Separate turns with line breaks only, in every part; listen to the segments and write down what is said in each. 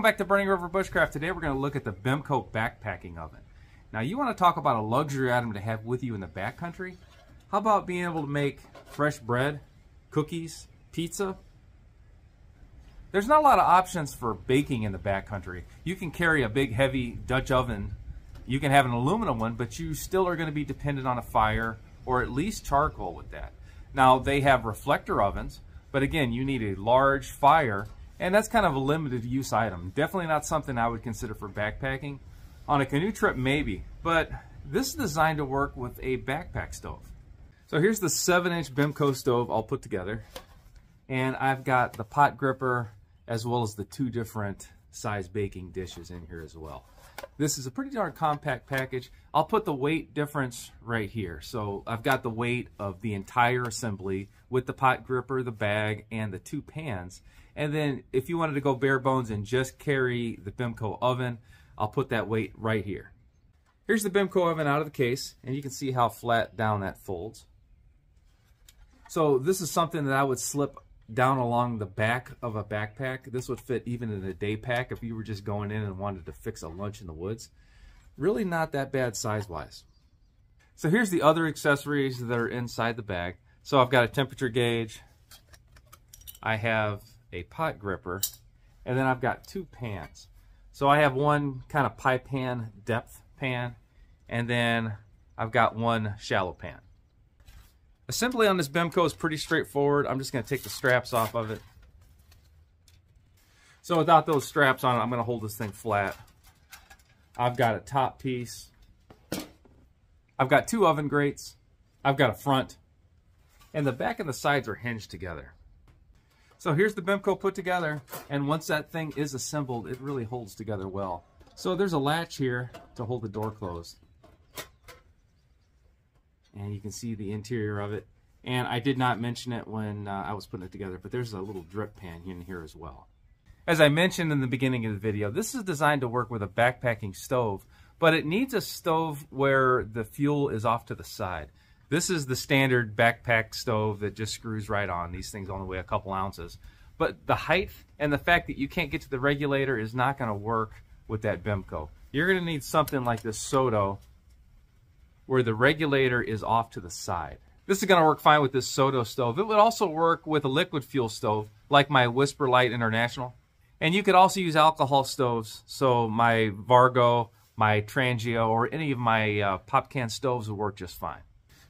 back to Burning River Bushcraft. Today we're going to look at the Bemco Backpacking Oven. Now you want to talk about a luxury item to have with you in the backcountry? How about being able to make fresh bread, cookies, pizza? There's not a lot of options for baking in the backcountry. You can carry a big heavy Dutch oven. You can have an aluminum one, but you still are going to be dependent on a fire or at least charcoal with that. Now they have reflector ovens, but again, you need a large fire, and that's kind of a limited use item. Definitely not something I would consider for backpacking. On a canoe trip, maybe, but this is designed to work with a backpack stove. So here's the 7-inch Bemco stove all put together, and I've got the pot gripper as well as the 2 different size baking dishes in here as well. This is a pretty darn compact package. I'll put the weight difference right here. So I've got the weight of the entire assembly with the pot gripper, the bag, and the 2 pans. And then if you wanted to go bare bones and just carry the Bemco oven, I'll put that weight right here. Here's the Bemco oven out of the case, and you can see how flat down that folds. So this is something that I would slip down along the back of a backpack. This would fit even in a day pack if you were just going in and wanted to fix a lunch in the woods. Really not that bad size-wise. So here's the other accessories that are inside the bag. So I've got a temperature gauge, I have a pot gripper, and then I've got 2 pans. So I have one kind of pie pan depth pan, and then I've got one shallow pan. Assembly on this Bemco is pretty straightforward. I'm just going to take the straps off of it. So without those straps on it, I'm going to hold this thing flat. I've got a top piece. I've got 2 oven grates. I've got a front. And the back and the sides are hinged together. So here's the Bemco put together. And once that thing is assembled, it really holds together well. So there's a latch here to hold the door closed. And you can see the interior of it. And I did not mention it when I was putting it together, but there's a little drip pan in here as well. As I mentioned in the beginning of the video, this is designed to work with a backpacking stove, but it needs a stove where the fuel is off to the side. This is the standard backpack stove that just screws right on. These things only weigh a couple ounces. But the height and the fact that you can't get to the regulator is not going to work with that Bemco. You're going to need something like this Soto, where the regulator is off to the side. This is going to work fine with this Soto stove. It would also work with a liquid fuel stove, like my Whisper Light International. And you could also use alcohol stoves, so my Vargo, my Trangio, or any of my pop can stoves would work just fine.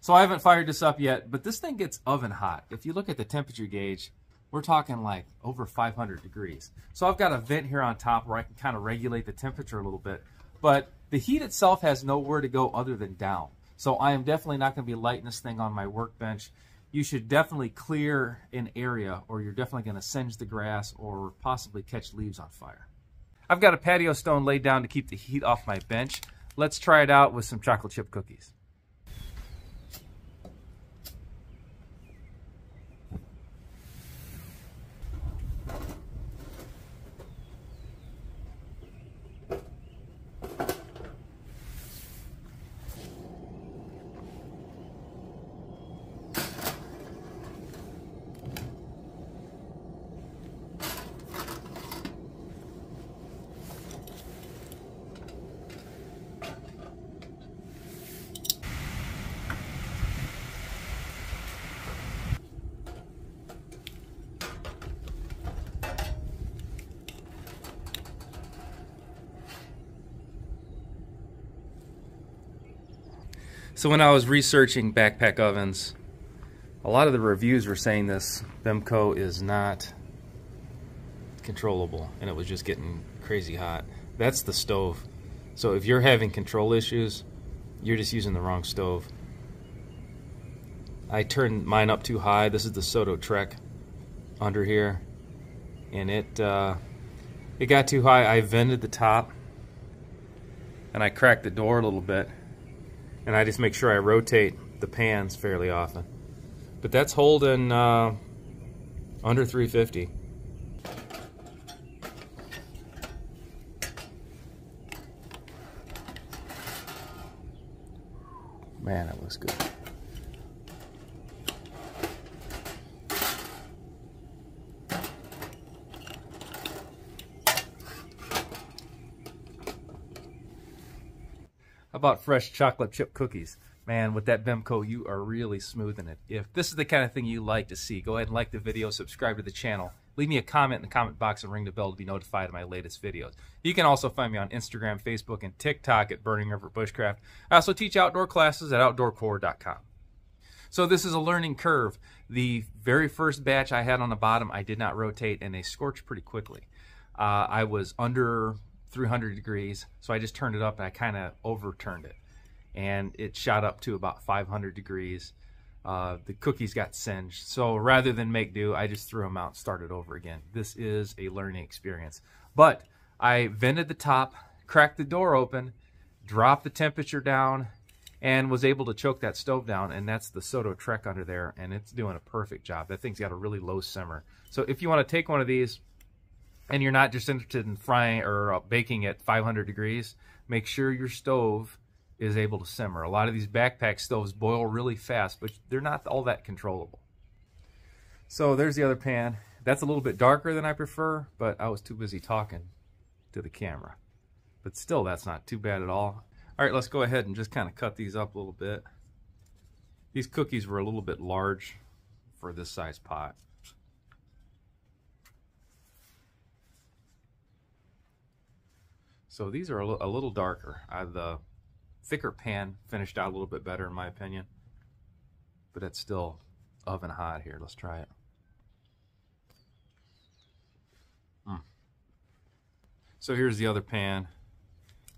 So I haven't fired this up yet, but this thing gets oven hot. If you look at the temperature gauge, we're talking like over 500 degrees. So I've got a vent here on top where I can kind of regulate the temperature a little bit. But the heat itself has nowhere to go other than down. So I am definitely not going to be lighting this thing on my workbench. You should definitely clear an area, or you're definitely going to singe the grass or possibly catch leaves on fire. I've got a patio stone laid down to keep the heat off my bench. Let's try it out with some chocolate chip cookies. So when I was researching backpack ovens, a lot of the reviews were saying this Bemco is not controllable, and it was just getting crazy hot. That's the stove. So if you're having control issues, you're just using the wrong stove. I turned mine up too high. This is the Soto Trek under here, and it got too high. I vented the top, and I cracked the door a little bit. And I just make sure I rotate the pans fairly often. But that's holding under 350. Man, that looks good. How about fresh chocolate chip cookies? Man, with that Bemco, you are really smoothing it. If this is the kind of thing you like to see, go ahead and like the video, subscribe to the channel. Leave me a comment in the comment box and ring the bell to be notified of my latest videos. You can also find me on Instagram, Facebook, and TikTok at Burning River Bushcraft. I also teach outdoor classes at outdoorcore.com. So this is a learning curve. The very first batch I had on the bottom, I did not rotate, and they scorched pretty quickly. I was under 300 degrees, so I just turned it up and I kind of overturned it. And it shot up to about 500 degrees. The cookies got singed. So rather than make do, I just threw them out and started over again. This is a learning experience. But I vented the top, cracked the door open, dropped the temperature down, and was able to choke that stove down. And that's the Soto Trek under there, and it's doing a perfect job. That thing's got a really low simmer. So if you want to take one of these and you're not just interested in frying or baking at 500 degrees, make sure your stove is able to simmer. A lot of these backpack stoves boil really fast, but they're not all that controllable. So there's the other pan. That's a little bit darker than I prefer, but I was too busy talking to the camera. But still, that's not too bad at all. All right, let's go ahead and just kind of cut these up a little bit. These cookies were a little bit large for this size pot. So these are a little darker. The thicker pan finished out a little bit better in my opinion, but it's still oven hot here. Let's try it. So here's the other pan,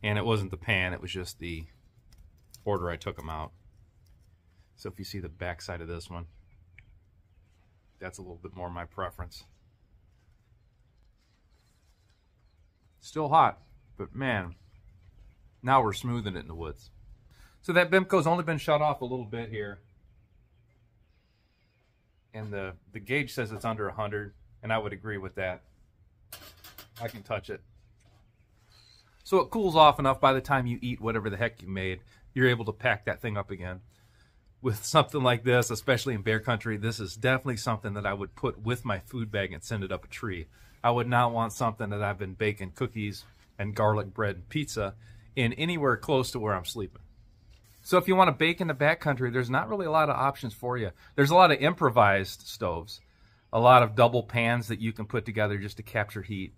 and it wasn't the pan, it was just the order I took them out. So if you see the back side of this one, that's a little bit more my preference. Still hot, but man, now we're smoothing it in the woods. So that Bemco's only been shut off a little bit here. And the gauge says it's under 100, and I would agree with that. I can touch it. So it cools off enough by the time you eat whatever the heck you made, you're able to pack that thing up again. With something like this, especially in bear country, this is definitely something that I would put with my food bag and send it up a tree. I would not want something that I've been baking cookies and garlic bread and pizza in anywhere close to where I'm sleeping. So if you want to bake in the backcountry, there's not really a lot of options for you. There's a lot of improvised stoves, a lot of double pans that you can put together just to capture heat.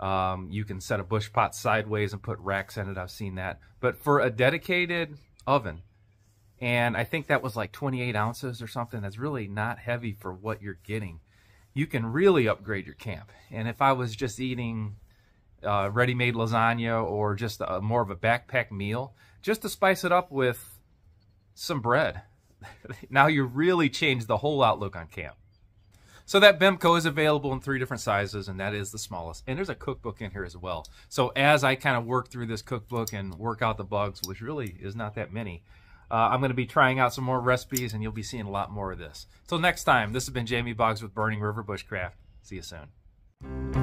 You can set a bush pot sideways and put racks in it. I've seen that. But for a dedicated oven, and I think that was like 28 ounces or something, that's really not heavy for what you're getting. You can really upgrade your camp. And if I was just eating ready-made lasagna or just more of a backpack meal, just to spice it up with some bread. Now you really change the whole outlook on camp. So that Bemco is available in 3 different sizes, and that is the smallest. And there's a cookbook in here as well. So as I kind of work through this cookbook and work out the bugs, which really is not that many, I'm going to be trying out some more recipes, and you'll be seeing a lot more of this. Till next time, this has been Jamie Boggs with Burning River Bushcraft. See you soon.